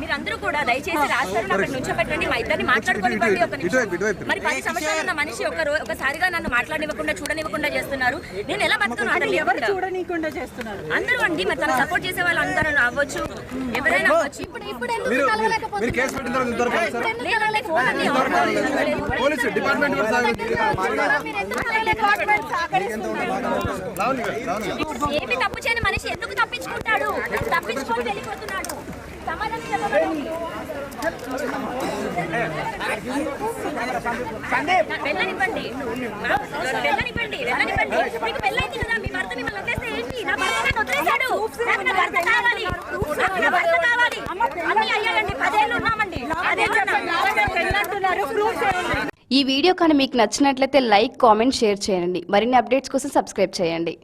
మీరందరూ కూడా దయచేసి రాస్తారు అక్కడ నుంచోబెట్టండి, మా ఇద్దరిని మాట్లాడుకోనివ్వండి. ఒక నిమిషం. మరి 10 సంవత్సరాలు ఉన్న మనిషి ఒకసారిగా నన్ను మాట్లాడనివ్వకుండా చూడనివ్వకుండా చేస్తున్నారు. నేను ఎలా బతుకున్నాను? ఎవరు చూడనివ్వకుండా చేస్తున్నారు? అందరూ అండి. మరి తను సపోర్ట్ చేసే వాళ్ళు అందరూ అవ్వచ్చు, ఎవరైనా అవ్వచ్చు. ఇప్పుడు ఏమి తప్పు చేయని మనిషి ఎందుకు తప్పించుకుంటాడు? తప్పించుకొని వెళ్ళిపోతున్నాడు. వెళ్ళనివ్వండి, వెళ్ళనివ్వండి, వెళ్ళనివ్వండి. మీకు పెళ్ళైంది కదా, మీ భర్త మిమ్మల్ని వదిలేస్తే ఏంటి? నా భర్త నన్ను వదిలేశాడు, నాకు నా భర్త కావాలి, నాకు నా భర్త కావాలి. అన్నీ అయ్యాయండి, 10 ఏళ్ళు ఉన్నామండి. ఈ వీడియో కానీ మీకు నచ్చినట్లయితే లైక్, కామెంట్, షేర్ చేయండి. మరిన్ని అప్డేట్స్ కోసం సబ్స్క్రైబ్ చేయండి.